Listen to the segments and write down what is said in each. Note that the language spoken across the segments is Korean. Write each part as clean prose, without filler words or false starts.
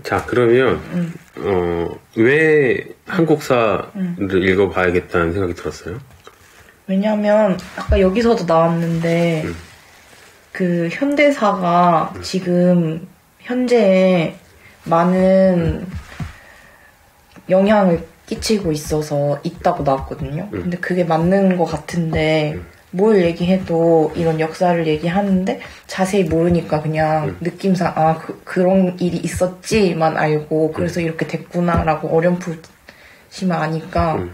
자, 그러면 왜 한국사를 읽어봐야겠다는 생각이 들었어요? 왜냐면 아까 여기서도 나왔는데 그 현대사가 지금 현재에 많은 영향을 끼치고 있다고 나왔거든요. 근데 그게 맞는 것 같은데 뭘 얘기해도 이런 역사를 얘기하는데 자세히 모르니까 그냥 느낌상 그런 일이 있었지만 알고 그래서 이렇게 됐구나라고 어렴풋이만 아니까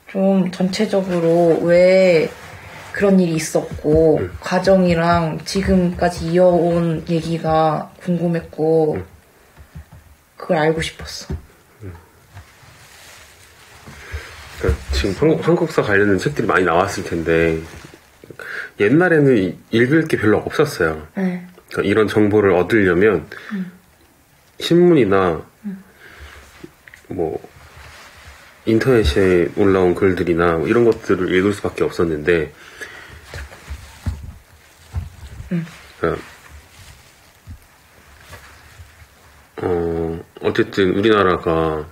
좀 전체적으로 왜 그런 일이 있었고 과정이랑 지금까지 이어온 얘기가 궁금했고 그걸 알고 싶었어. 그러니까 지금 한국사 관련된 책들이 많이 나왔을 텐데 옛날에는 읽을 게 별로 없었어요. 그러니까 이런 정보를 얻으려면 신문이나 뭐 인터넷에 올라온 글들이나 뭐 이런 것들을 읽을 수밖에 없었는데 그러니까 어쨌든 우리나라가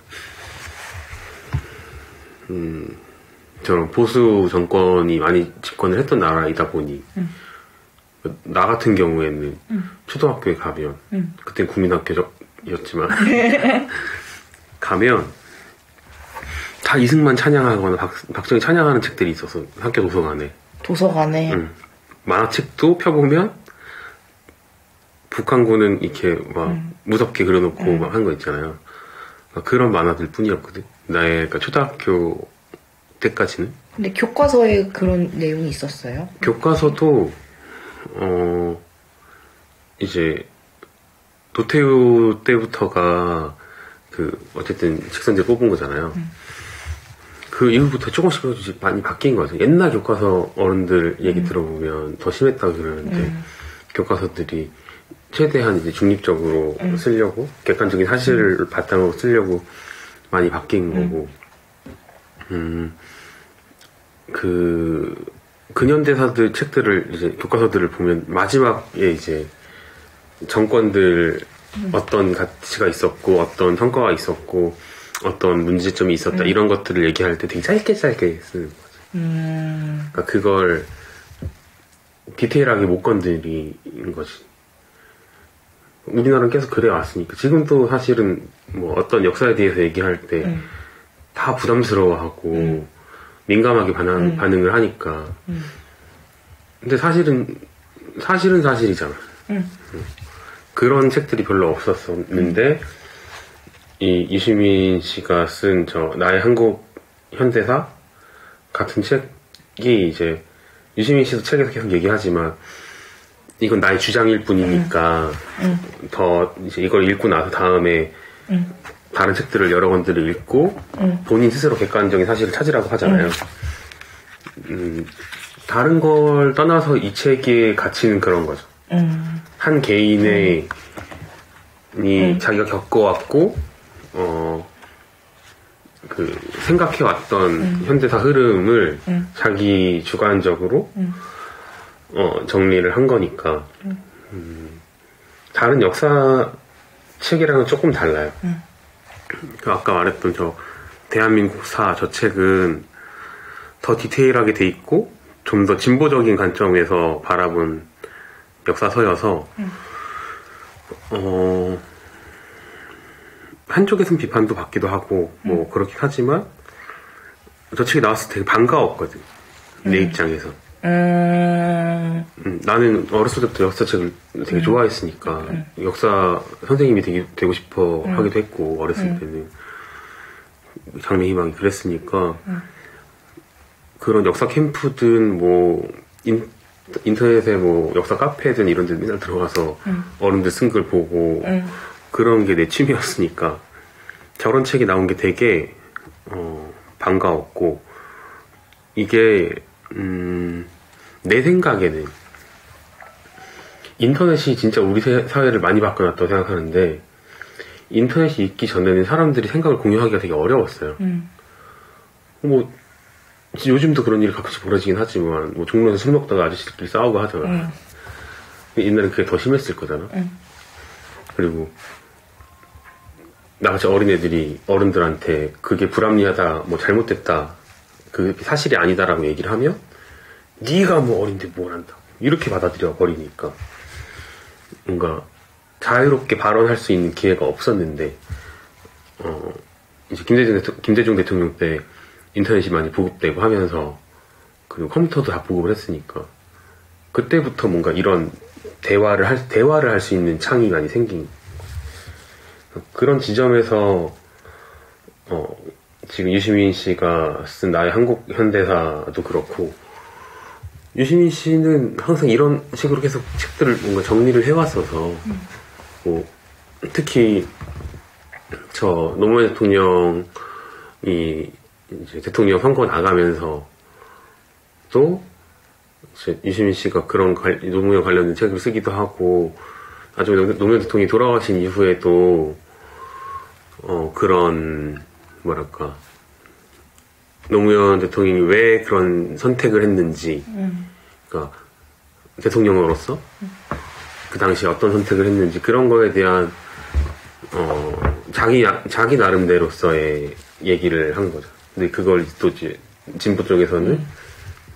저런 보수 정권이 많이 집권을 했던 나라이다 보니 나 같은 경우에는 초등학교에 가면 그땐 국민학교였지만 가면 다 이승만 찬양하거나 박정희 찬양하는 책들이 있어서 학교 도서관에 만화책도 펴보면 북한군은 이렇게 막 무섭게 그려놓고 막 한 거 있잖아요. 그런 만화들 뿐이었거든. 나의 그러니까 초등학교 때까지는. 근데 교과서에 그런 내용이 있었어요? 교과서도 이제 노태우 때부터가 그 어쨌든 직선제 뽑은 거잖아요. 그 이후부터 조금씩 많이 바뀐 거죠. 옛날 교과서 어른들 얘기 들어보면 더 심했다고 그러는데 교과서들이 최대한 이제 중립적으로 쓰려고 객관적인 사실을 바탕으로 쓰려고 많이 바뀐 거고 그 근현대사들 책들을 이제 교과서들을 보면 마지막에 이제 정권들 어떤 가치가 있었고 어떤 성과가 있었고 어떤 문제점이 있었다 이런 것들을 얘기할 때 되게 짧게 쓰는 거죠. 그러니까 그걸 디테일하게 못 건드리는 거지. 우리나라는 계속 그래 왔으니까 지금도 사실은 뭐 어떤 역사에 대해서 얘기할 때 다 부담스러워하고 민감하게 반응을 하니까 근데 사실은 사실이잖아. 그런 책들이 별로 없었는데 이 유시민 씨가 쓴 저 나의 한국 현대사 같은 책이 이제 유시민 씨도 책에서 계속 얘기하지만 이건 나의 주장일 뿐이니까 더 이제 이걸 읽고 나서 다음에 다른 책들을 여러 권들을 읽고 본인 스스로 객관적인 사실을 찾으라고 하잖아요. 다른 걸 떠나서 이 책의 가치는 그런 거죠. 한 개인의 자기가 겪어왔고 그 생각해왔던 현대사 흐름을 자기 주관적으로 정리를 한 거니까 다른 역사 책이랑은 조금 달라요. 그 아까 말했던 저 대한민국사 저 책은 더 디테일하게 돼 있고 좀 더 진보적인 관점에서 바라본 역사서여서 한쪽에선 비판도 받기도 하고 뭐 그렇긴 하지만 저 책이 나왔을 때 되게 반가웠거든. 내 입장에서. 나는 어렸을 때부터 역사책을 되게 좋아했으니까 역사 선생님이 되고 싶어 하기도 했고 어렸을 때는 장래희망이 그랬으니까 그런 역사 캠프든 뭐 인터넷에 뭐 역사 카페든 이런 데 맨날 들어가서 어른들 쓴 글 보고 그런 게 내 취미였으니까 저런 책이 나온 게 되게 반가웠고 이게 내 생각에는 인터넷이 진짜 우리 사회를 많이 바꿔놨다고 생각하는데 인터넷이 있기 전에는 사람들이 생각을 공유하기가 되게 어려웠어요. 뭐 요즘도 그런 일이 가끔씩 벌어지긴 하지만 뭐 종로에서 술 먹다가 아저씨들끼리 싸우고 하잖아. 옛날엔 그게 더 심했을 거잖아. 그리고 나같이 어린애들이 어른들한테 그게 불합리하다, 뭐 잘못됐다, 그 사실이 아니다라고 얘기를 하면 네가 뭐 어린데 뭘 한다 이렇게 받아들여 버리니까 뭔가 자유롭게 발언할 수 있는 기회가 없었는데 이제 김대중 대통령 때 인터넷이 많이 보급되고 하면서 그리고 컴퓨터도 다 보급을 했으니까 그때부터 뭔가 이런 대화를 할 수 있는 창이 많이 생긴 그런 지점에서 지금 유시민 씨가 쓴 나의 한국 현대사도 그렇고 유시민 씨는 항상 이런 식으로 계속 책들을 뭔가 정리를 해왔어서 뭐 특히 저 노무현 대통령이 이제 대통령 선거 나가면서 또 이제 유시민 씨가 그런 노무현 관련된 책을 쓰기도 하고 나중에 노무현 대통령이 돌아가신 이후에도 그런 뭐랄까 노무현 대통령이 왜 그런 선택을 했는지 그러니까 대통령으로서 그 당시에 어떤 선택을 했는지 그런 거에 대한 자기 나름대로서의 얘기를 한 거죠. 근데 그걸 또 이제 진보 쪽에서는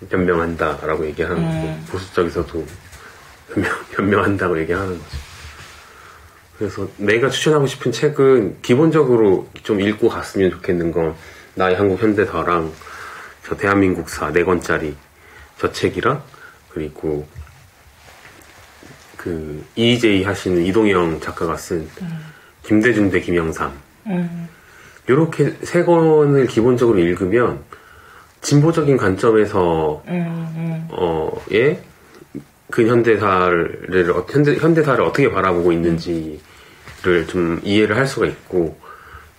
변명한다라고 얘기하는 거고 보수 쪽에서도 변명한다고 얘기하는 거죠. 그래서 내가 추천하고 싶은 책은 기본적으로 좀 읽고 갔으면 좋겠는 건 나의 한국 현대사랑 저 대한민국사 4권짜리 저 책이랑 그리고 그 EJ 하시는 이동영 작가가 쓴 김대중 대 김영삼 이렇게 3권을 기본적으로 읽으면 진보적인 관점에서 예? 그 현대사를 어떻게 바라보고 있는지를 좀 이해를 할 수가 있고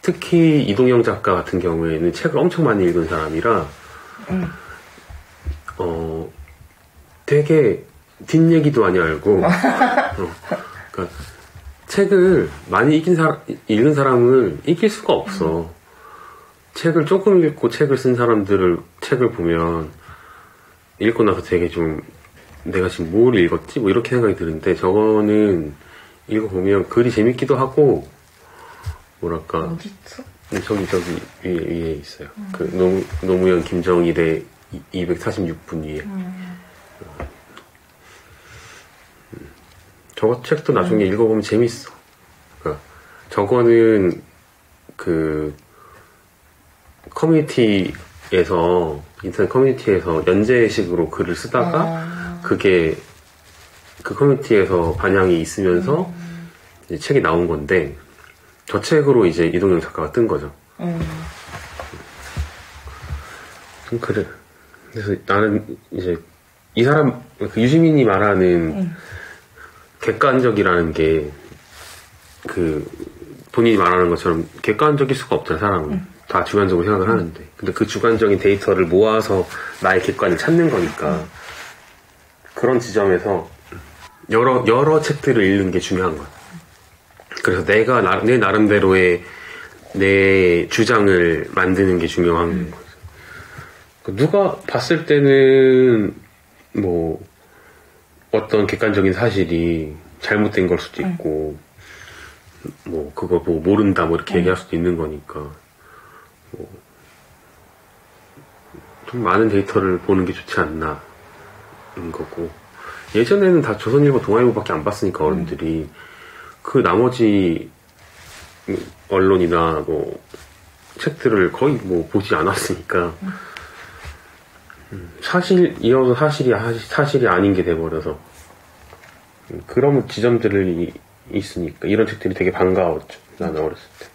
특히 이동영 작가 같은 경우에는 책을 엄청 많이 읽은 사람이라 되게 뒷얘기도 많이 알고 그러니까 책을 많이 읽은 사람을 이길 수가 없어. 책을 조금 읽고 책을 쓴 사람들을 책을 보면 읽고 나서 되게 좀 내가 지금 뭘 읽었지? 뭐 이렇게 생각이 드는데 저거는 읽어보면 글이 재밌기도 하고 뭐랄까 어디 있어? 저기 위에 있어요. 그 노무현 김정일의 246분 위에 저거 책도 나중에 읽어보면 재밌어. 그러니까 저거는 그 커뮤니티에서 인터넷 커뮤니티에서 연재식으로 글을 쓰다가 그게 그 커뮤니티에서 반향이 있으면서 이제 책이 나온 건데 저 책으로 이제 이동영 작가가 뜬 거죠. 좀 그래. 그래서 나는 이제 이 사람 그 유시민이 말하는 객관적이라는 게 그 본인이 말하는 것처럼 객관적일 수가 없잖아 사람은. 다 주관적으로 생각을 하는데 근데 그 주관적인 데이터를 모아서 나의 객관을 찾는 거니까 그런 지점에서 여러 책들을 읽는 게 중요한 거야. 그래서 내가 내 나름대로의 내 주장을 만드는 게 중요한 거죠. 누가 봤을 때는 뭐 어떤 객관적인 사실이 잘못된 걸 수도 있고 뭐 그거 뭐 모른다 뭐 이렇게 얘기할 수도 있는 거니까 좀 많은 데이터를 보는 게 좋지 않나 인 거고 예전에는 다 조선일보 동아일보밖에 안 봤으니까 어른들이 그 나머지 언론이나 뭐 책들을 거의 뭐 보지 않았으니까 이어서 사실이 아닌 게 돼버려서 그런 지점들이 있으니까 이런 책들이 되게 반가웠죠. 나는 어렸을 때.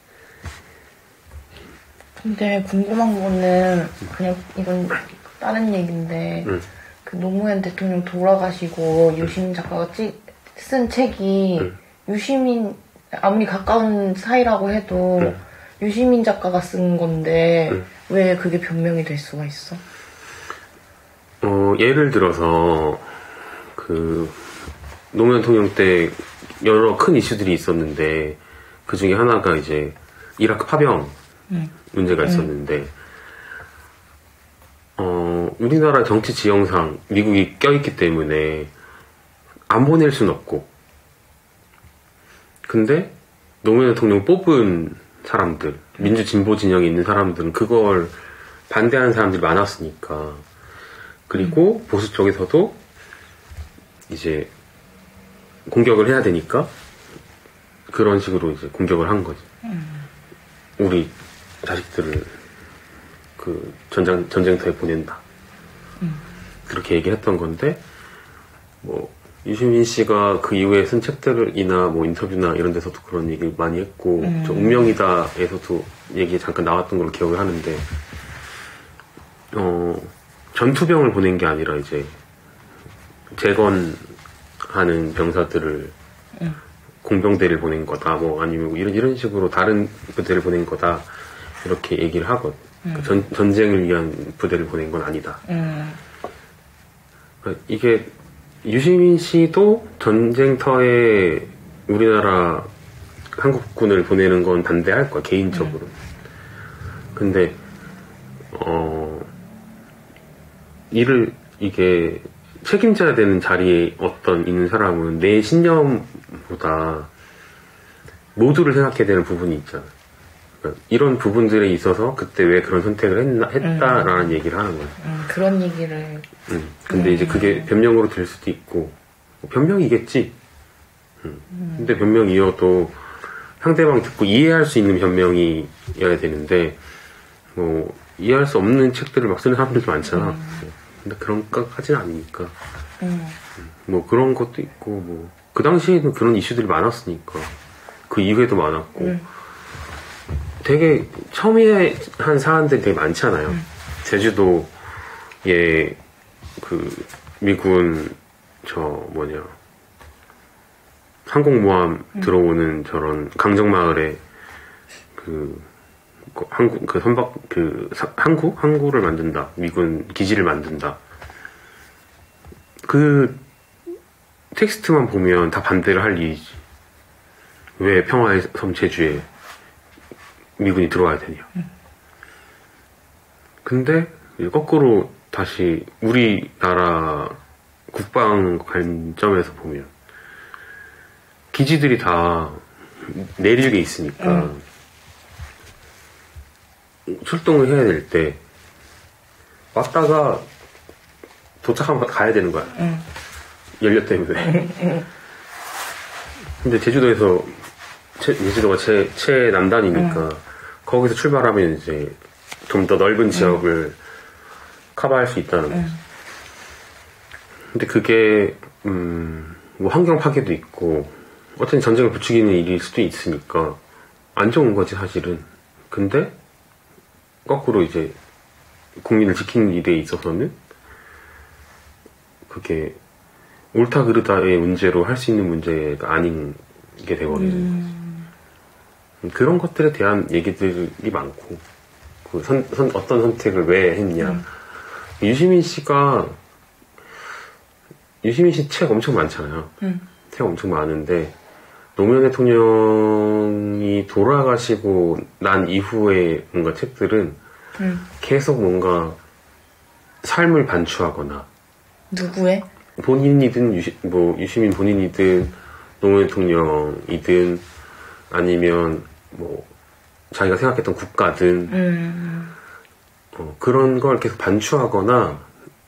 근데 궁금한 거는 그냥 이건 다른 얘기인데 그 노무현 대통령 돌아가시고 유시민 작가가 쓴 책이 유시민 아무리 가까운 사이라고 해도 유시민 작가가 쓴 건데 왜 그게 변명이 될 수가 있어? 예를 들어서 그 노무현 대통령 때 여러 큰 이슈들이 있었는데 그 중에 하나가 이제 이라크 파병 문제가 있었는데 우리나라 정치 지형상 미국이 껴있기 때문에 안 보낼 순 없고 근데 노무현 대통령 뽑은 사람들, 민주 진보 진영에 있는 사람들은 그걸 반대하는 사람들이 많았으니까. 그리고 보수 쪽에서도 이제 공격을 해야 되니까 그런 식으로 이제 공격을 한 거지. 우리 자식들을 그 전쟁터에 보낸다. 그렇게 얘기를 했던 건데, 뭐, 유시민 씨가 그 이후에 쓴 책들이나 뭐 인터뷰나 이런 데서도 그런 얘기 많이 했고, 저 운명이다에서도 얘기 잠깐 나왔던 걸로 기억을 하는데, 전투병을 보낸 게 아니라 이제, 재건하는 병사들을, 공병대를 보낸 거다, 뭐, 아니면 뭐 이런 식으로 다른 부대를 보낸 거다, 이렇게 얘기를 하거든. 전쟁을 위한 부대를 보낸 건 아니다. 그러니까 이게, 유시민 씨도 전쟁터에 우리나라 한국군을 보내는 건 반대할 거야, 개인적으로. 근데, 이게 책임져야 되는 자리에 있는 사람은 내 신념보다 모두를 생각해야 되는 부분이 있잖아. 그러니까 이런 부분들에 있어서 그때 왜 그런 선택을 했다라는 얘기를 하는 거야. 그런 얘기를. 근데 이제 그게 변명으로 될 수도 있고, 변명이겠지. 근데 변명이어도 상대방 듣고 이해할 수 있는 변명이어야 되는데, 뭐, 이해할 수 없는 책들을 막 쓰는 사람들도 많잖아. 근데 그런 것까지는 아니니까. 뭐 그런 것도 있고, 뭐, 그 당시에는 그런 이슈들이 많았으니까. 그 이후에도 많았고. 되게 첨예한 사안들이 되게 많잖아요. 제주도에 그 미군 항공모함 들어오는 저런 강정마을에 항구를 만든다. 미군 기지를 만든다. 그 텍스트만 보면 다 반대를 할 일이지. 왜 평화의 섬 제주에 미군이 들어와야 되냐. 근데 거꾸로 다시 우리나라 국방 관점에서 보면 기지들이 다 내륙에 있으니까 출동을 해야 될 때 왔다가 도착하면 가야 되는 거야. 연료 때문에. 근데 제주도가 최남단이니까 거기서 출발하면 이제 좀 더 넓은 지역을 커버할 수 있다는 거지. 근데 그게 뭐 환경 파괴도 있고 어쨌든 전쟁을 부추기는 일일 수도 있으니까 안 좋은 거지 사실은. 근데 거꾸로 이제 국민을 지키는 일에 있어서는 그게 옳다 그르다의 문제로 할 수 있는 문제가 아닌 게 돼버리는 거지. 그런 것들에 대한 얘기들이 많고 어떤 선택을 왜 했냐. 유시민 씨 책 엄청 많잖아요. 책 엄청 많은데 노무현 대통령이 돌아가시고 난 이후에 뭔가 책들은 계속 뭔가 삶을 반추하거나 누구의? 본인이든 유시민 본인이든 노무현 대통령이든 아니면 뭐 자기가 생각했던 국가든 그런 걸 계속 반추하거나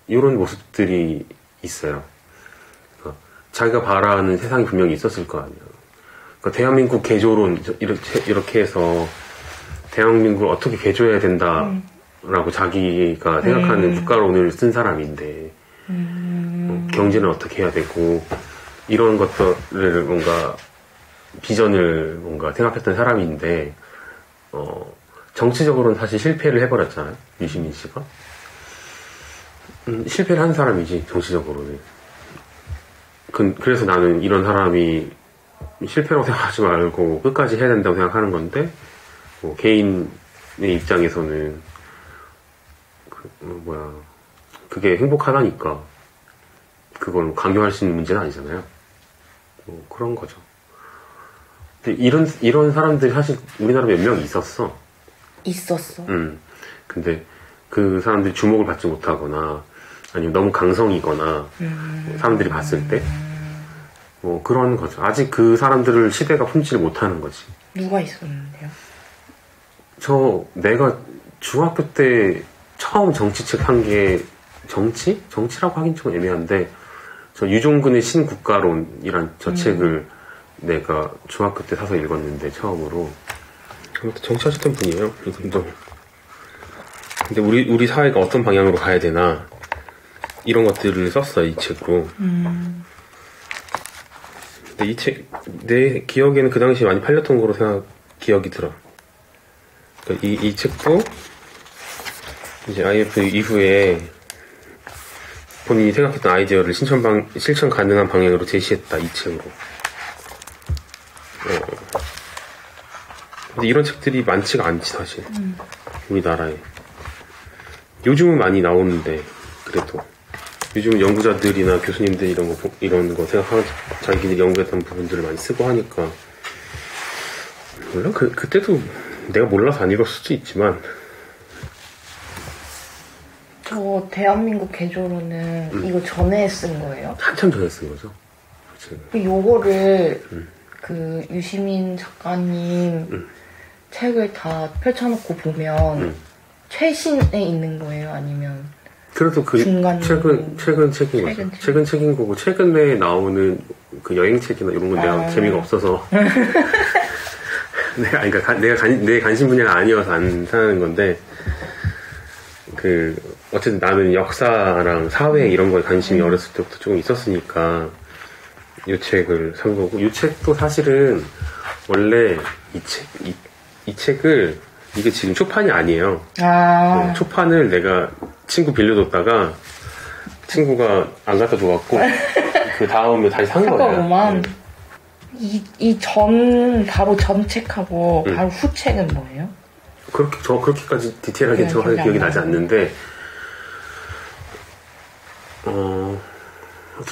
이런 모습들이 있어요. 그러니까 자기가 바라는 세상이 분명히 있었을 거 아니에요. 그러니까 대한민국 개조론 이렇게 해서 대한민국을 어떻게 개조해야 된다라고 자기가 생각하는 국가론을 쓴 사람인데 경제는 어떻게 해야 되고 이런 것들을 뭔가 비전을 뭔가 생각했던 사람인데 정치적으로는 사실 실패를 해버렸잖아요. 유시민 씨가 실패를 한 사람이지 정치적으로는. 그래서 나는 이런 사람이 실패라고 생각하지 말고 끝까지 해야 된다고 생각하는 건데 뭐 개인의 입장에서는 그게 행복하다니까 그걸 강요할 수 있는 문제는 아니잖아요. 뭐 그런 거죠. 근데 이런 사람들이 사실 우리나라 몇 명 있었어. 근데 그 사람들이 주목을 받지 못하거나 아니면 너무 강성이거나 사람들이 봤을 때 뭐 그런 거죠. 아직 그 사람들을 시대가 품지를 못하는 거지. 누가 있었는데요? 내가 중학교 때 처음 정치책 한 게, 정치라고 하긴 좀 애매한데, 저 유종근의 신국가론이란 저 책을 내가 중학교 때 사서 읽었는데, 처음으로. 아무튼 정치하셨던 분이에요, 이분도. 근데 우리 사회가 어떤 방향으로 가야 되나, 이런 것들을 썼어, 이 책으로. 근데 이 책, 내 기억에는 그 당시에 많이 팔렸던 거로 기억이 들어. 그러니까 이 책도, 이제 IF 이후에 본인이 생각했던 아이디어를 실천 가능한 방향으로 제시했다, 이 책으로. 근데 이런 책들이 많지가 않지, 사실. 우리나라에. 요즘은 많이 나오는데, 그래도. 요즘은 연구자들이나 교수님들이 이런 거 생각하면서 자기들이 연구했던 부분들을 많이 쓰고 하니까. 물론 그때도 내가 몰라서 안 읽었을 수도 있지만. 저 대한민국 개조로는 이거 전에 쓴 거예요? 한참 전에 쓴 거죠. 요거를 그 유시민 작가님 책을 다 펼쳐놓고 보면 최신에 있는 거예요? 아니면 그래도 최근 책인 거죠. 최근 책인 거고 최근에 나오는 그 여행책이나 이런 건 내가 재미가 없어서 내 관심 분야가 아니어서 안 사는 건데 어쨌든 나는 역사랑 사회 이런 거에 관심이 어렸을 때부터 조금 있었으니까 이 책을 산 거고 이 책도 사실은 원래 이 책을 이게 지금 초판이 아니에요. 초판을 내가 친구 빌려줬다가 친구가 안 갖다 줘갖고 그 다음에 다시 산 거예요. 바로 전 책하고 바로 후 책은 뭐예요? 그렇게까지 디테일하게 정확하게 기억이 나지 않는데,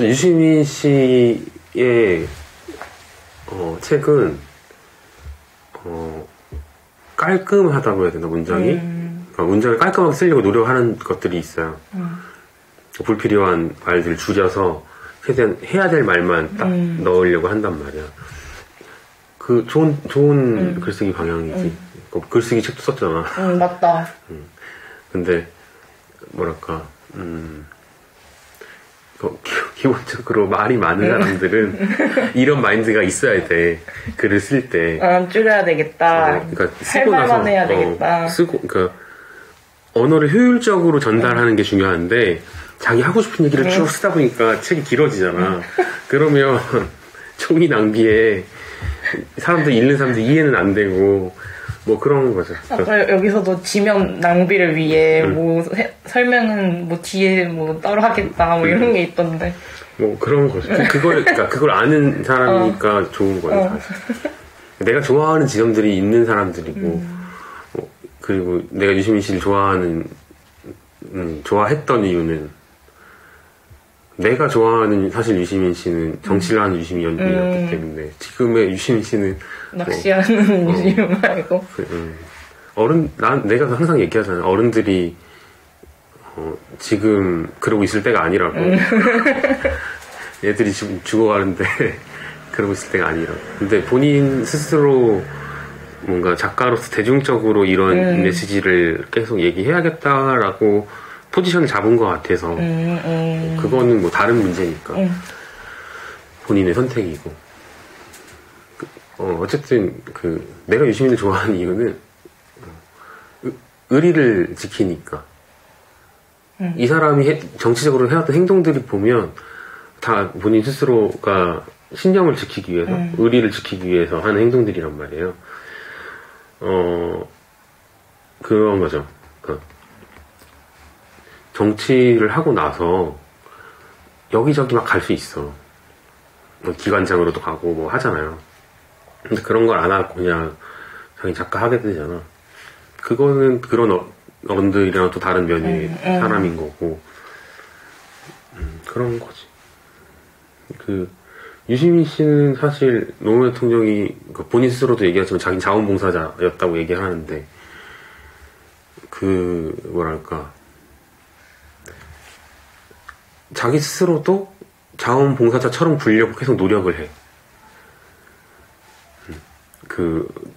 유시민 씨의, 책은, 깔끔하다고 해야 되나, 문장이? 문장을 깔끔하게 쓰려고 노력하는 것들이 있어요. 불필요한 말들을 줄여서, 최대한 해야 될 말만 딱 넣으려고 한단 말이야. 좋은 글쓰기 방향이지. 글쓰기 책도 썼잖아. 맞다. 근데, 기본적으로 말이 많은 사람들은 이런 마인드가 있어야 돼. 글을 쓸 때. 줄여야 되겠다. 그러니까 할 말만 해야 되겠다. 그러니까, 언어를 효율적으로 전달하는 게 중요한데, 자기 하고 싶은 얘기를 쭉 쓰다 보니까 책이 길어지잖아. 그러면 총이 낭비에 읽는 사람들 이해는 안 되고 뭐 그런 거죠. 여기서도 지면 낭비를 위해 설명은 뒤에 따로 하겠다 이런 게 있던데. 그런 거죠. 그걸 아는 사람이니까 좋은 거예요. 내가 좋아하는 지점들이 있는 사람들이고 그리고 내가 유시민 씨를 좋아했던 이유는 내가 좋아하는 사실 유시민 씨는 정치를 하는 유시민이었기 때문에 지금의 유시민 씨는 낚시하는 유시민 말고 내가 항상 얘기하잖아. 어른들이 지금 그러고 있을 때가 아니라고. 애들이 지금 죽어가는데 그러고 있을 때가 아니라고. 근데 본인 스스로 뭔가 작가로서 대중적으로 이런 메시지를 계속 얘기해야겠다라고 포지션을 잡은 것 같아서 그거는 다른 문제니까 본인의 선택이고 어쨌든 내가 유시민을 좋아하는 이유는 의리를 지키니까 이 사람이 정치적으로 해왔던 행동들이 보면 다 본인 스스로가 신념을 지키기 위해서 의리를 지키기 위해서 하는 행동들이란 말이에요. 그런 거죠. 정치를 하고 나서 여기저기 막 갈 수 있어. 기관장으로도 가고 하잖아요. 근데 그런 걸 안 하고 그냥 자기 작가 하게 되잖아. 그거는 그런 어른들이랑 또 다른 면의 사람인 거고 그런 거지. 유시민 씨는 사실 노무현 대통령이 본인 스스로도 얘기하지만 자기 자원봉사자였다고 얘기를 하는데 자기 스스로도 자원봉사자처럼 굴려고 계속 노력을 해.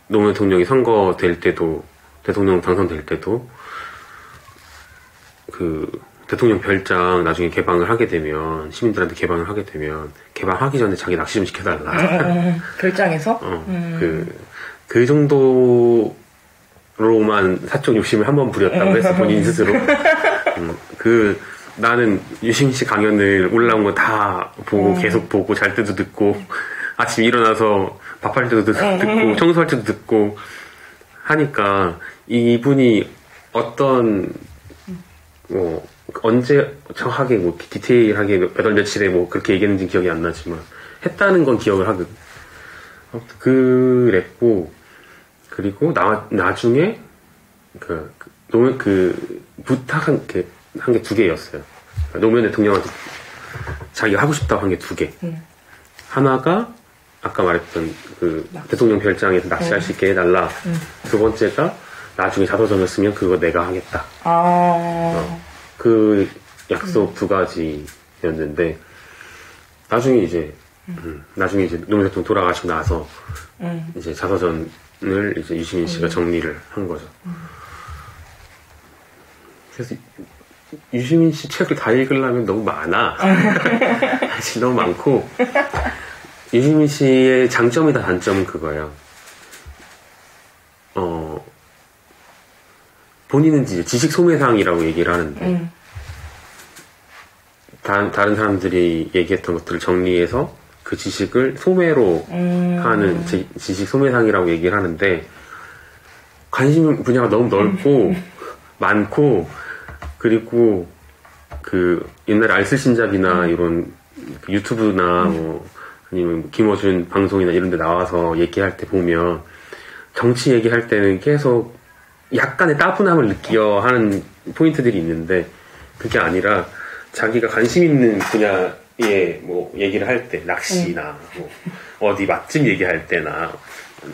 노무현 대통령이 선거될 때도 대통령 당선될 때도 그 대통령 별장 나중에 개방을 하게 되면 시민들한테 개방을 하게 되면 개방하기 전에 자기 낚시 좀 시켜달라. 별장에서? 그 정도로만 사적 욕심을 한번 부렸다고 했어 본인 스스로. 나는 유시민 씨 강연을 올라온 거 다 보고 계속 보고 잘 때도 듣고 아침 일어나서 밥할 때도 듣고 청소할 때도 듣고 하니까 이분이 어떤 언제 정확하게 디테일하게 몇 월 며칠에 그렇게 얘기했는지 기억이 안 나지만 했다는 건 기억을 하거든. 그랬고 그리고 나중에 부탁한 게 한 게 2개였어요. 노무현 대통령한테 자기가 하고 싶다고 한 게 2개. 하나가 아까 말했던 대통령 별장에서 낚시할 수 있게 해달라. 2번째가 나중에 자서전을 쓰면 그거 내가 하겠다. 그 약속 2가지였는데 나중에 이제 노무현 대통령 돌아가시고 나서 이제 자서전을 이제 유시민 씨가 정리를 한 거죠. 그래서 유시민 씨 책을 다 읽으려면 너무 많아. 사실 너무 많고 유시민 씨의 장점이다 단점은 그거예요. 본인은 이제 지식 소매상이라고 얘기를 하는데 다른 사람들이 얘기했던 것들을 정리해서 그 지식을 소매로 하는 지식 소매상이라고 얘기를 하는데 관심 분야가 너무 넓고 많고 그리고 옛날에 알쓸신잡이나 이런 유튜브나 아니면 김어준 방송이나 이런 데 나와서 얘기할 때 보면 정치 얘기할 때는 계속 약간의 따분함을 느껴 하는 포인트들이 있는데 그게 아니라 자기가 관심 있는 분야에 얘기를 할 때 낚시나 어디 맛집 얘기할 때나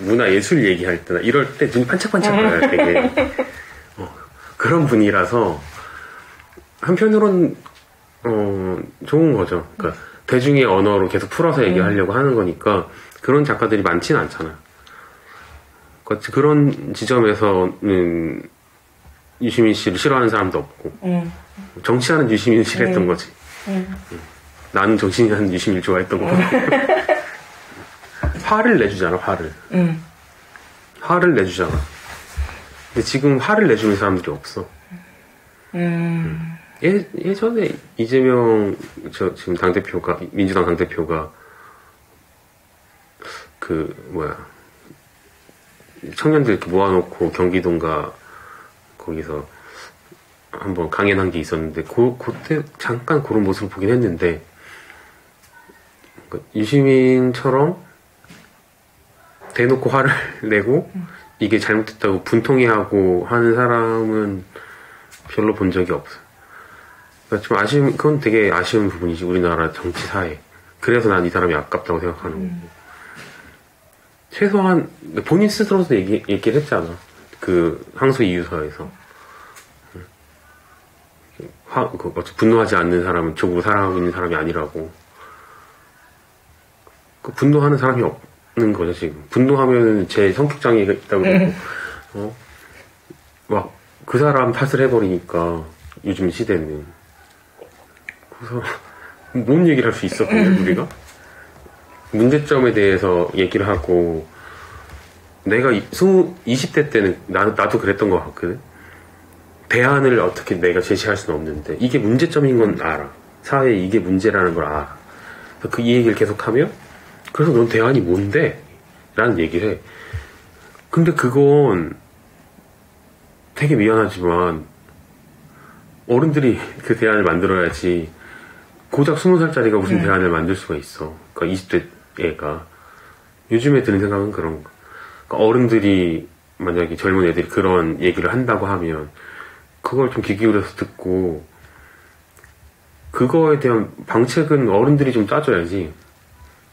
문화예술 얘기할 때나 이럴 때 눈이 반짝반짝거려요 되게. 그런 분이라서 한편으로는 좋은 거죠. 그러니까 대중의 언어로 계속 풀어서 얘기하려고 하는 거니까 그런 작가들이 많지는 않잖아요. 그러니까 그런 지점에서는 유시민 씨를 싫어하는 사람도 없고 정치하는 유시민을 싫어했던 거지. 나는 정치하는 유시민을 좋아했던 거고. 화를 내주잖아. 화를 내주잖아. 근데 지금 화를 내주는 사람들이 없어. 예전에 이재명 지금 당대표가 민주당 당대표가 청년들 이렇게 모아놓고 경기도인가 거기서 한번 강연한 게 있었는데 그때 잠깐 그런 모습을 보긴 했는데 유시민처럼 대놓고 화를 내고 이게 잘못됐다고 분통해하고 하는 사람은 별로 본 적이 없어요. 그러니까 좀 그건 되게 아쉬운 부분이지, 우리나라 정치사에. 그래서 난 이 사람이 아깝다고 생각하는 거고. 최소한, 본인 스스로도 얘기를 했잖아. 항소 이유서에서. 분노하지 않는 사람은 적으로 살아가고 있는 사람이 아니라고. 분노하는 사람이 없는 거죠, 지금. 분노하면 제 성격장애가 있다고 그러고, 그 사람 탓을 해버리니까, 요즘 시대는. 그래서, 뭔 얘기를 할 수 있어, 근데, 우리가? 문제점에 대해서 얘기를 하고, 내가 20대 때는, 나도 그랬던 것 같거든? 대안을 어떻게 내가 제시할 수는 없는데, 이게 문제점인 건 알아. 사회에 이게 문제라는 걸 알아. 이 얘기를 계속하면, 그래서 넌 대안이 뭔데? 라는 얘기를 해. 근데 그건 되게 미안하지만 어른들이 그 대안을 만들어야지 고작 20살짜리가 무슨 대안을 만들 수가 있어. 그러니까 20대 애가. 요즘에 드는 생각은 그런 거. 그러니까 어른들이 만약에 젊은 애들이 그런 얘기를 한다고 하면 그걸 좀 귀 기울여서 듣고 그거에 대한 방책은 어른들이 좀 짜줘야지.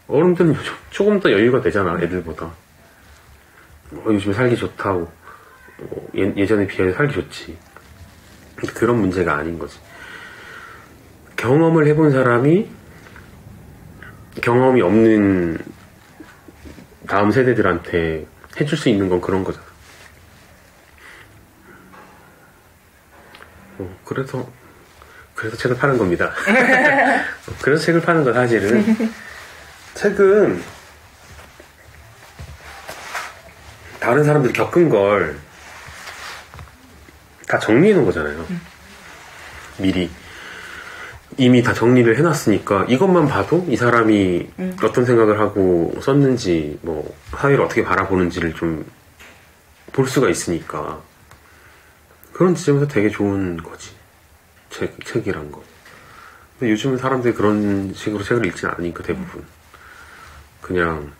어른들은 조금 더 여유가 되잖아, 애들보다. 요즘에 살기 좋다고. 예전에 비해 살기 좋지. 그런 문제가 아닌 거지. 경험을 해본 사람이 경험이 없는 다음 세대들한테 해줄 수 있는 건 그런 거잖아. 그래서 책을 파는 겁니다. 그래서 책을 파는 거 사실은. 책은 다른 사람들이 겪은 걸 다 정리해 놓은 거잖아요. 미리. 이미 다 정리를 해놨으니까 이것만 봐도 이 사람이 어떤 생각을 하고 썼는지 뭐 사회를 어떻게 바라보는지를 좀 볼 수가 있으니까 그런 지점에서 되게 좋은 거지. 책이란 거. 근데 요즘은 사람들이 그런 식으로 책을 읽지는 않으니까 대부분 그냥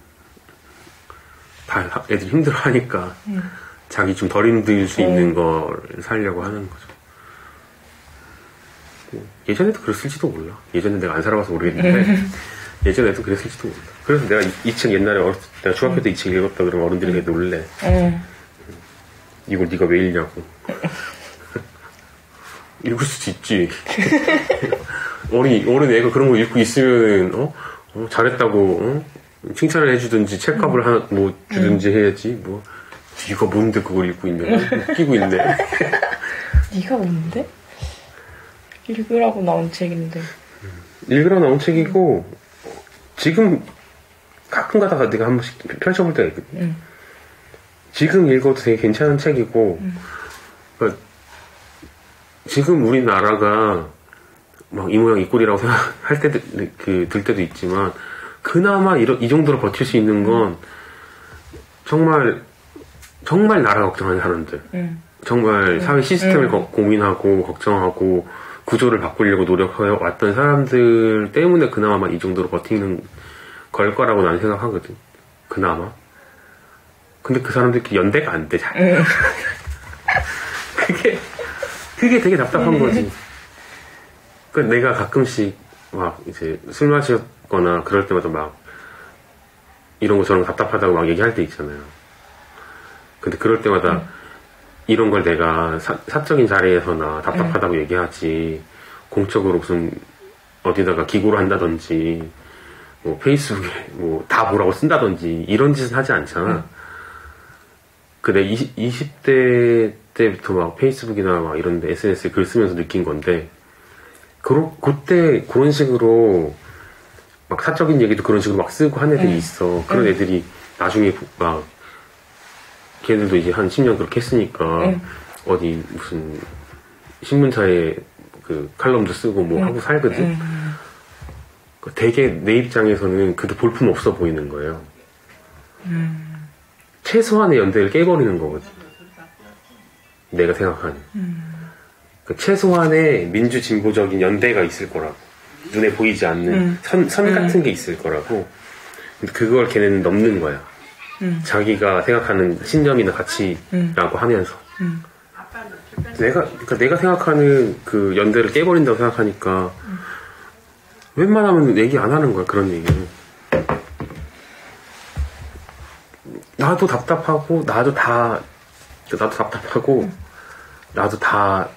다 애들이 힘들어하니까 자기 좀 덜 힘들 수 있는 걸 살려고 하는 거죠. 예전에도 그랬을지도 몰라. 예전에 내가 안 살아봐서 모르겠는데 예전에도 그랬을지도 몰라. 그래서 내가 이 책 옛날에 어렸을 때 내가 중학교 때 이 책 읽었다 그러면 어른들이 되게 놀래. 이걸 네가 왜 읽냐고. 읽을 수도 있지. 어린 애가 그런 거 읽고 있으면 잘했다고 칭찬을 해주든지 책값을 하나 뭐 주든지 해야지. 뭐 네가 뭔데 그걸 읽고 있냐. 웃기고 있네. 네가 뭔데? 읽으라고 나온 책인데. 읽으라고 나온 책이고 지금 가끔 가다가 내가 한 번씩 펼쳐볼 때가 있거든. 지금 읽어도 되게 괜찮은 책이고 그러니까 지금 우리나라가 막 이 모양 이 꼴이라고 생각할 때도 들 때도 있지만 그나마 이 정도로 버틸 수 있는 건 정말 나라 걱정하는 사람들 정말 사회 시스템을 고민하고 걱정하고 구조를 바꾸려고 노력해 왔던 사람들 때문에 그나마 이 정도로 버티는 걸 거라고 나는 생각하거든. 그나마. 근데 그 사람들끼리 연대가 안 돼, 잘. 그게 되게 답답한 거지. 그러니까 내가 가끔씩 막 이제 술 마셨거나 그럴 때마다 막 이런 거 저런 거 답답하다고 막 얘기할 때 있잖아요. 근데 그럴 때마다 이런 걸 내가 사적인 자리에서나 답답하다고 얘기하지 공적으로 무슨 어디다가 기고를 한다든지 뭐 페이스북에 뭐 다 뭐라고 쓴다든지 이런 짓은 하지 않잖아. 내 20대 때부터 막 페이스북이나 막 이런 데 SNS에 글 쓰면서 느낀 건데 그때 그런 식으로 막 사적인 얘기도 그런 식으로 막 쓰고 한 애들이 있어. 그런 애들이 나중에 막 걔들도 이제 한 10년 그렇게 했으니까 어디 무슨 신문사에 그 칼럼도 쓰고 뭐 하고 살거든. 되게 내 입장에서는 그도 볼품 없어 보이는 거예요. 최소한의 연대를 깨버리는 거거든. 내가 생각하는. 그 최소한의 민주진보적인 연대가 있을 거라고. 눈에 보이지 않는 선 같은 게 있을 거라고. 근데 그걸 걔네는 넘는 거야. 자기가 생각하는 신념이나 가치라고 하면서. 내가 생각하는 그 연대를 깨버린다고 생각하니까 웬만하면 얘기 안 하는 거야, 그런 얘기는. 나도 답답하고, 나도 답답하고, 나도 다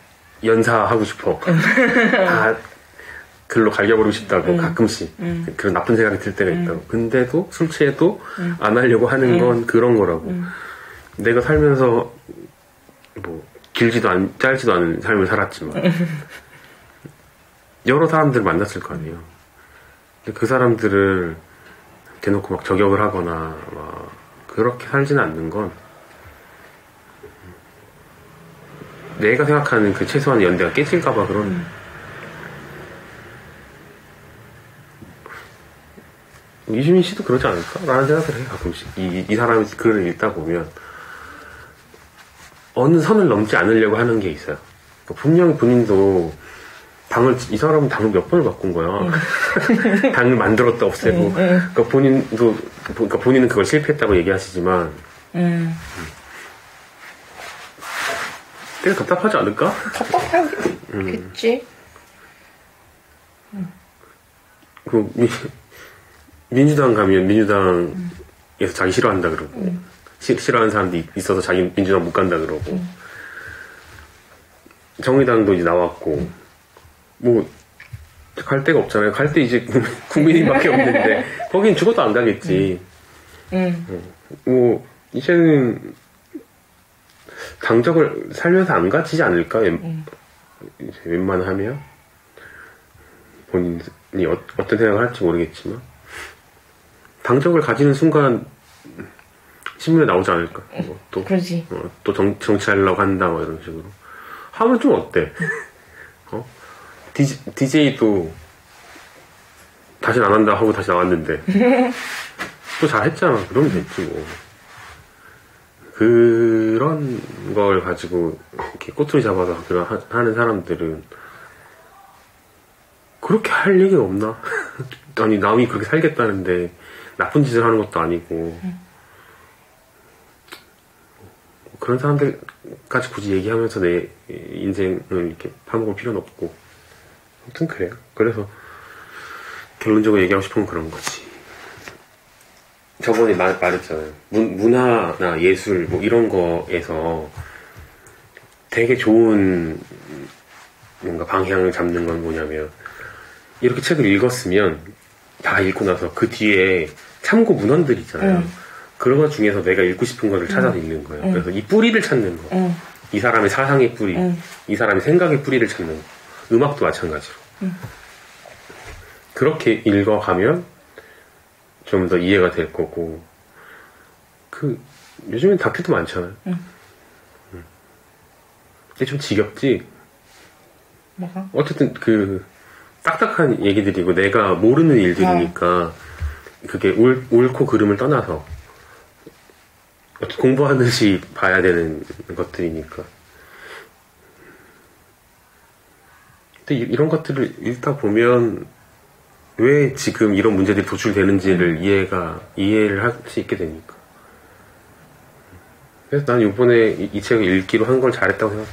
연사하고 싶어. 다 글로 갈겨버리고 싶다고, 가끔씩. 그런 나쁜 생각이 들 때가 있다고. 근데도 술 취해도 안 하려고 하는 건 그런 거라고. 내가 살면서, 뭐, 짧지도 않은 삶을 살았지만, 여러 사람들을 만났을 거 아니에요. 근데 그 사람들을 대놓고 막 저격을 하거나, 막, 그렇게 살지는 않는 건, 내가 생각하는 그 최소한의 연대가 깨질까봐 그런, 이주민 씨도 그러지 않을까? 라는 생각을 해, 가끔씩. 이 사람이 글을 읽다 보면, 어느 선을 넘지 않으려고 하는 게 있어요. 그러니까 분명히 본인도, 이 사람은 당을 몇 번을 바꾼 거야. 당을 만들었다 없애고. 그러니까 본인은 그걸 실패했다고 얘기하시지만, 되게 답답하지 않을까? 답답하겠지. 민주당 가면 민주당에서 자기 싫어한다 그러고, 싫어하는 사람들이 있어서 자기 민주당 못 간다 그러고, 정의당도 이제 나왔고, 뭐, 갈 데가 없잖아요. 갈 데 이제 국민의힘밖에 없는데, 거긴 죽어도 안 가겠지. 뭐, 이제는 당적을 살면서 안 가지지 않을까? 이제 웬만하면 본인이 어떤 생각을 할지 모르겠지만 당적을 가지는 순간 신문에 나오지 않을까. 또, 그러지. 또 정치하려고 한다, 뭐 이런 식으로. 하면 좀 어때? DJ도 다시 안 한다 하고 다시 나왔는데. 또 잘했잖아. 그러면 됐지, 뭐. 그런 걸 가지고 이렇게 꼬투리 잡아서 하는 사람들은 그렇게 할 얘기가 없나? 아니, 남이 그렇게 살겠다는데 나쁜 짓을 하는 것도 아니고. 그런 사람들까지 굳이 얘기하면서 내 인생을 이렇게 파먹을 필요는 없고. 아무튼 그래요. 그래서 결론적으로 얘기하고 싶은 건 그런 거지. 저번에 말했잖아요. 문화나 예술 뭐 이런 거에서 되게 좋은 뭔가 방향을 잡는 건 뭐냐면 이렇게 책을 읽었으면 다 읽고 나서 그 뒤에 참고 문헌들 있잖아요. 그런 것 중에서 내가 읽고 싶은 거를 찾아서 읽는 거예요. 그래서 이 뿌리를 찾는 거. 이 사람의 사상의 뿌리, 이 사람의 생각의 뿌리를 찾는 거. 음악도 마찬가지로. 그렇게 읽어가면 좀 더 이해가 될 거고. 요즘엔 다큐도 많잖아요. 근데 좀 지겹지? 뭐가? 어쨌든 딱딱한 얘기들이고 내가 모르는 일들이니까 그게 옳고 그름을 떠나서 공부하듯이 봐야 되는 것들이니까. 근데 이런 것들을 읽다 보면 왜 지금 이런 문제들이 도출되는지를 이해를 할 수 있게 되니까. 그래서 난 이번에 이 책을 읽기로 한 걸 잘했다고 생각해.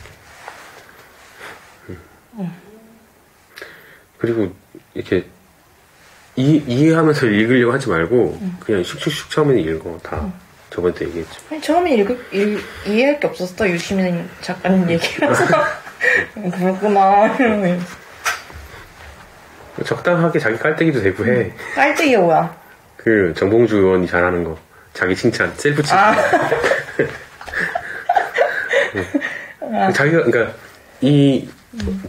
그리고 이렇게 이해하면서 읽으려고 하지 말고 그냥 슉슉슉 처음에는 읽어. 다 저번에 때 얘기했죠. 아니, 처음에 이해할 게 없었어. 유시민 작가님 얘기라서. 그렇구나. 적당하게 자기 깔때기도 되고 해. 깔때기가 뭐야? 정봉주 의원이 잘하는 거. 자기 칭찬, 셀프 칭찬. 자기가, 그러니까,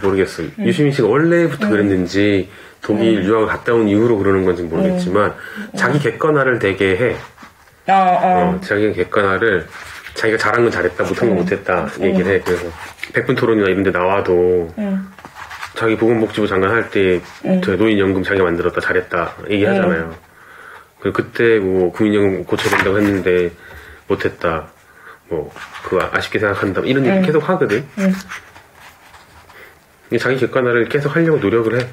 모르겠어. 유시민 씨가 원래부터 그랬는지, 독일 유학을 갔다 온 이후로 그러는 건지 모르겠지만, 자기 객관화를 되게 해. 자기 객관화를, 자기가 잘한 건 잘했다, 못한 건 못했다, 얘기를 해. 그래서, 100분 토론이나 이런 데 나와도, 자기 보건복지부 장관 할 때, 노인연금 자기가 만들었다, 잘했다, 얘기하잖아요. 그때 국민연금 고쳐야 된다고 했는데, 못했다. 그거 아쉽게 생각한다. 이런 얘기 계속 하거든. 자기 객관화를 계속 하려고 노력을 해.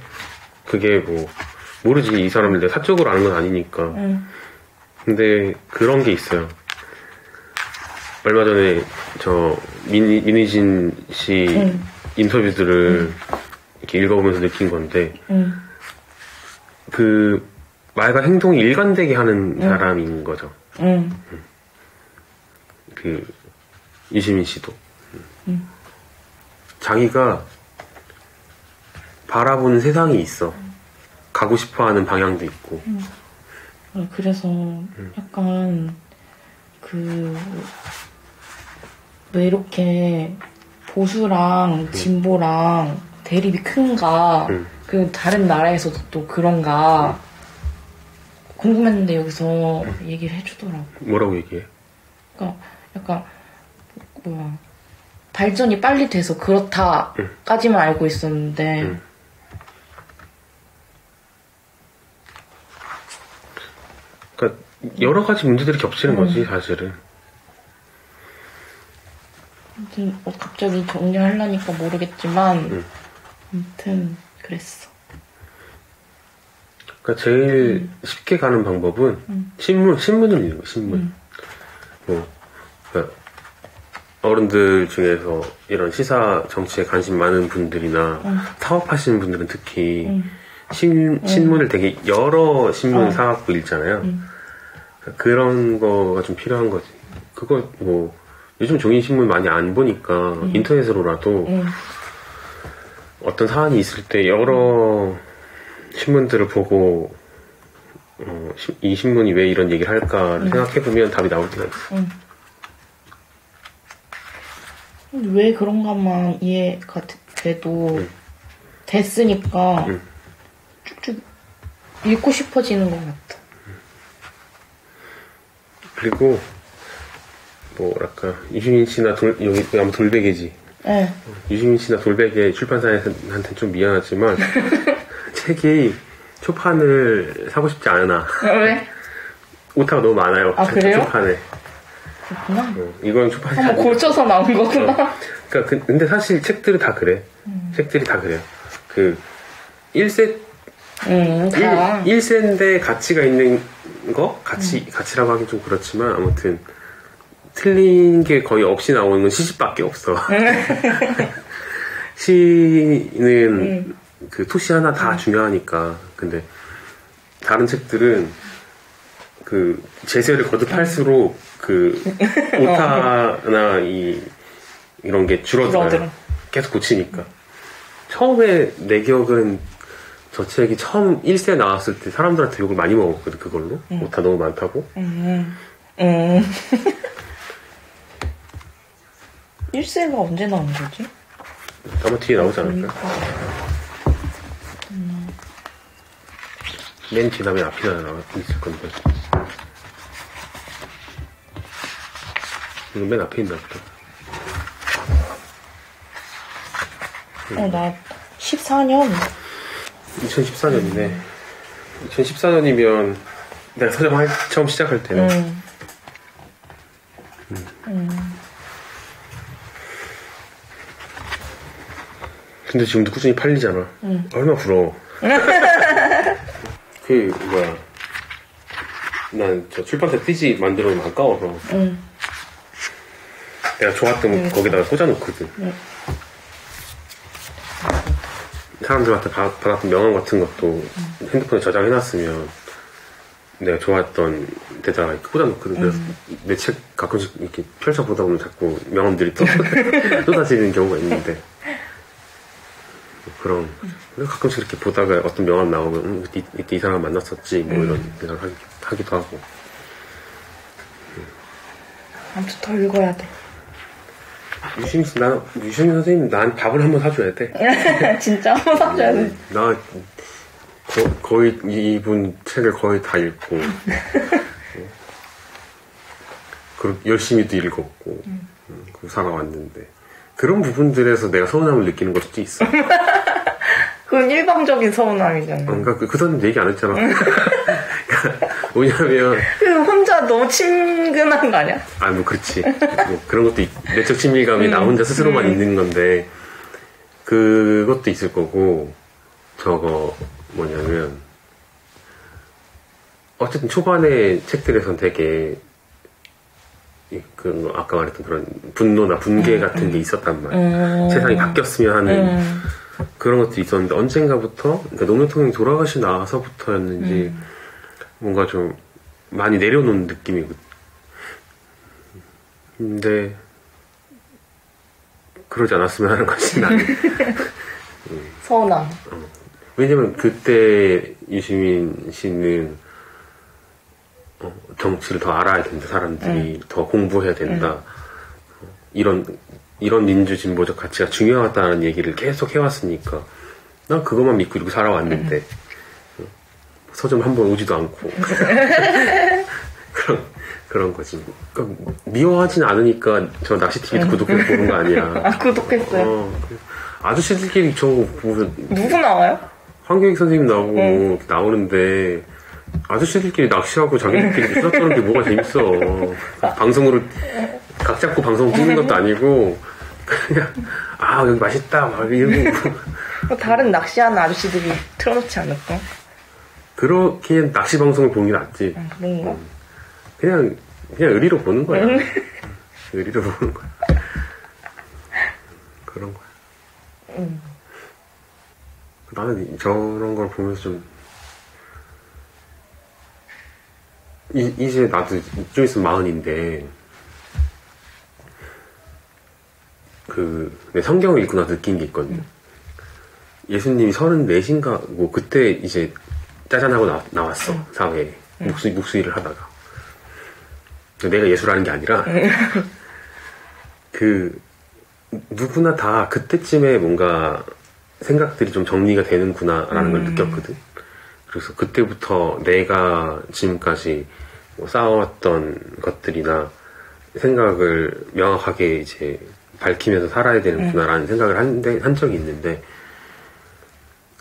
그게 모르지. 이 사람을 내가 사적으로 아는 건 아니니까. 근데 그런 게 있어요. 얼마 전에 민희진 씨 인터뷰들을 이렇게 읽어보면서 느낀 건데, 말과 행동이 일관되게 하는 사람인 거죠. 유시민 씨도. 자기가 바라보는 세상이 있어. 가고 싶어 하는 방향도 있고. 그래서 약간, 왜 이렇게 보수랑 진보랑 대립이 큰가, 다른 나라에서도 또 그런가, 궁금했는데 여기서 얘기를 해주더라고. 뭐라고 얘기해? 그러니까 약간 발전이 빨리 돼서 그렇다까지만 알고 있었는데 그러니까 여러 가지 문제들이 겹치는 거지 사실은. 아무튼 갑자기 정리하려니까 모르겠지만 아무튼 그랬어. 그러니까 제일 쉽게 가는 방법은 신문을 읽는 거. 신문. 그러니까 어른들 중에서 이런 시사 정치에 관심 많은 분들이나 사업하시는 분들은 특히 신문을 되게 여러 신문 사갖고 읽잖아요. 그런 거가 좀 필요한 거지. 그거 요즘 종이 신문 많이 안 보니까 인터넷으로라도 어떤 사안이 있을 때 여러 신문들을 보고 이 신문이 왜 이런 얘기를 할까를 생각해보면 답이 나올 때가 있어. 왜 그런가만 이해가 그래도 됐으니까 쭉쭉 읽고 싶어지는 것 같아. 그리고 뭐랄까 유시민 씨나 여기 아마 돌베개지. 네. 유시민 씨나 돌베개 출판사한테 좀 미안하지만 책이 초판을 사고 싶지 않아. 왜? 오타가 너무 많아요. 아, 그래요? 초판에. 그렇구나. 이건 초판이 한번 골쳐서 나온 거구나. 그러니까 근데 사실 책들은 다 그래. 책들이 다 그래요. 그 1세 1세인데 가치가 있는 거? 가치라고 하긴 좀 그렇지만 아무튼 틀린 게 거의 없이 나오는 건 시집밖에 없어. 시는 그 토시 하나 다 중요하니까. 근데 다른 책들은 그 제세를 거듭할수록 그 오타나 이런 게 줄어들어요. 계속 고치니까. 처음에 내 기억은 저 책이 처음 1세 나왔을 때 사람들한테 욕을 많이 먹었거든, 그걸로. 오타 너무 많다고. 1세가 언제 나온 거지? 아마 뒤에 나오지 않을까? 맨 뒤나 맨 앞이나 있을 건데. 이거 맨 앞에 있나 보다. 나 14년. 2014년이네. 2014년이면 내가 서점 처음 시작할 때는. 근데 지금도 꾸준히 팔리잖아. 얼마나 부러워. 그 뭐야. 난 저 출판사 띠지 만들어 놓으면 아까워서. 내가 좋았던 거기다가 꽂아놓거든. 사람들한테 받았던 명함 같은 것도 핸드폰에 저장해놨으면 내가 좋아했던 데다가 이렇게 꽂아놓거든. 그래서 내 책 가끔씩 이렇게 펼쳐보다 보면 자꾸 명함들이 쏟아지는 경우가 있는데 그런 가끔씩 이렇게 보다가 어떤 명함 나오면 이때 이 사람 만났었지 뭐 이런 생각을 하기도 하고. 아무튼 더 읽어야 돼. 유시민 선생님 나한테 밥을 한번 사줘야 돼. 진짜 한번 사줘야 돼. 나 거의 이분 책을 거의 다 읽고 그리고 열심히도 읽었고 사가 왔는데 그런 부분들에서 내가 서운함을 느끼는 것도 있어. 그건 일방적인 서운함이잖아. 그러니까 그 사람 얘기 안 했잖아. 뭐냐면 혼자 너무 친근한 거 아니야? 아, 뭐 그렇지. 뭐 그런 것도 내적 친밀감이 나 혼자 스스로만 있는 건데 그것도 있을 거고 저거 뭐냐면 어쨌든 초반에 책들에선 되게 그 아까 말했던 그런 분노나 분개 같은 게 있었단 말이야. 세상이 바뀌었으면 하는 그런 것도 있었는데 언젠가부터 그러니까 노무현 대통령이 돌아가시고 나서부터였는지 뭔가 좀 많이 내려놓은 느낌이거든. 근데 그러지 않았으면 하는 것이 나는 서운함. 왜냐면 그때 유시민 씨는 정치를 더 알아야 된다. 사람들이 더 공부해야 된다. 이런 민주진보적 가치가 중요하다는 얘기를 계속 해왔으니까 난 그것만 믿고 이렇게 살아왔는데 서점 한 번 오지도 않고 그런 거지. 그러니까 미워하진 않으니까 저 낚시TV도 구독해서 보는 거 아니야. 아, 구독했어요. 아저씨들끼리 저거 보면 누구 나와요? 황교익 선생님 나오고 나오는데 아저씨들끼리 낚시하고 자기들끼리 수다 떠는 게 뭐가 재밌어. 방송으로 각 잡고 방송 찍는 것도 아니고 그냥 여기 맛있다 막 이러고. 다른 낚시하는 아저씨들이 틀어놓지 않을까? 그렇기엔 낚시 방송을 보는 게 낫지. 그런가? 그냥 의리로 보는 거야. 의리로 보는 거야. 그런 거야. 나는 저런 걸 보면서 좀 이제 나도 좀 있으면 40인데 내 성경을 읽고 나서 느낀 게 있거든요. 예수님이 34인가 뭐 그때 이제 짜잔하고 나왔어. 사회에 목수일을 하다가 내가 예수라는 게 아니라 누구나 다 그때쯤에 뭔가 생각들이 좀 정리가 되는구나라는 걸 느꼈거든. 그래서 그때부터 내가 지금까지 뭐 쌓아왔던 것들이나 생각을 명확하게 이제 밝히면서 살아야 되는구나라는 생각을 한 적이 있는데,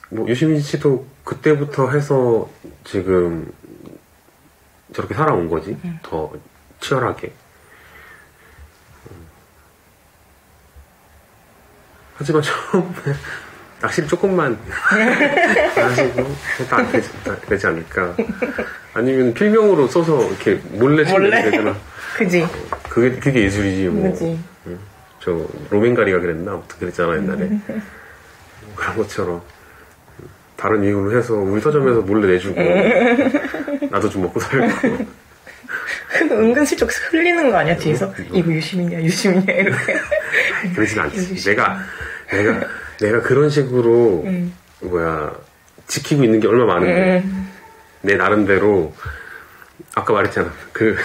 뭐 유시민 씨도 그때부터 해서 지금 저렇게 살아온 거지. 더 치열하게. 하지만 처음에 낚시를 조금만 하시고 다 되지 않을까. 아니면 필명으로 써서 이렇게 몰래 치면 되잖아. 그지. 그게 예술이지 뭐. 그지. 저 로맨가리가 그랬나? 어떻게 그랬잖아 옛날에. 그런 것처럼 다른 이유로 해서 우리 서점에서 몰래 내주고 나도 좀 먹고 살고. 은근슬쩍 흘리는 거 아니야 뒤에서? 이거 유시민이야 이렇게. 그러진 않지. 내가 그런 식으로 지키고 있는 게 얼마나 많은데 내 나름대로 아까 말했잖아. 그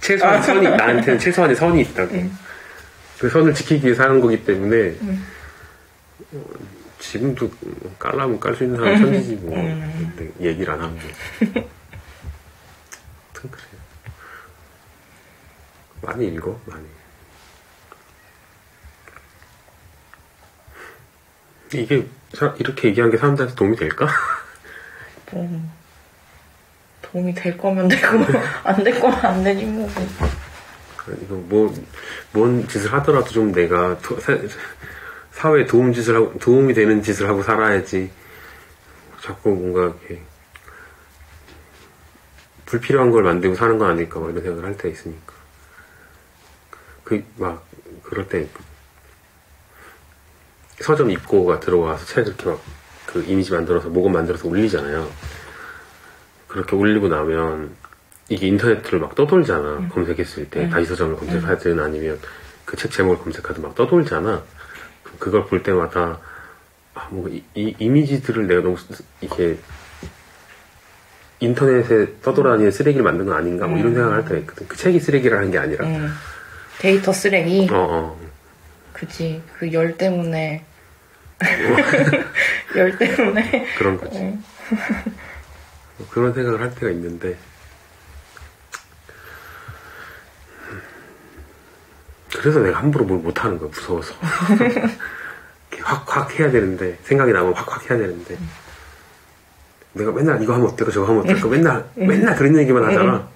최소한 선이 나한테는 최소한의 선이 있다고. 그 선을 지키기 위해서 하는 거기 때문에 지금도 깔라면 깔 수 있는 사람 천지지 뭐. 근데 얘기를 안 하는 거. 아무튼 그래. 많이 읽어 많이. 이게 이렇게 얘기한 게 사람들한테 도움이 될까? 도움이 될 거면 되고 안 될 거면 안 되지 뭐. 이거 뭔 짓을 하더라도 좀 내가 사회에 도움이 되는 짓을 하고 살아야지. 자꾸 뭔가 이렇게 불필요한 걸 만들고 사는 건 아닐까 막 이런 생각을 할 때가 있으니까. 그럴 때 서점 입고가 들어와서 책 이렇게 막 그 이미지 만들어서 모금 만들어서 올리잖아요. 그렇게 올리고 나면 이게 인터넷을 막 떠돌잖아. 검색했을 때 다시 서점을 검색하든 아니면 그 책 제목을 검색하든 막 떠돌잖아. 그걸 볼 때마다 뭔가 이 이미지들을 내가 너무 이렇게 인터넷에 떠돌아다니는 쓰레기를 만든 건 아닌가 뭐 이런 생각을 할 때가 있거든. 그 책이 쓰레기라는 게 아니라 데이터 쓰레기. 그치. 그 열 때문에 그런 거지. 그런 생각을 할 때가 있는데 그래서 내가 함부로 뭘 못하는 거야. 무서워서. 확 해야 되는데 생각이 나면 확 해야 되는데 내가 맨날 이거 하면 어떨까 저거 하면 어떨까 맨날 그런 얘기만 하잖아.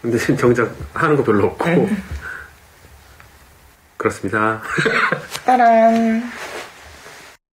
근데 지금 정작 하는 거 별로 없고 그렇습니다. 따란.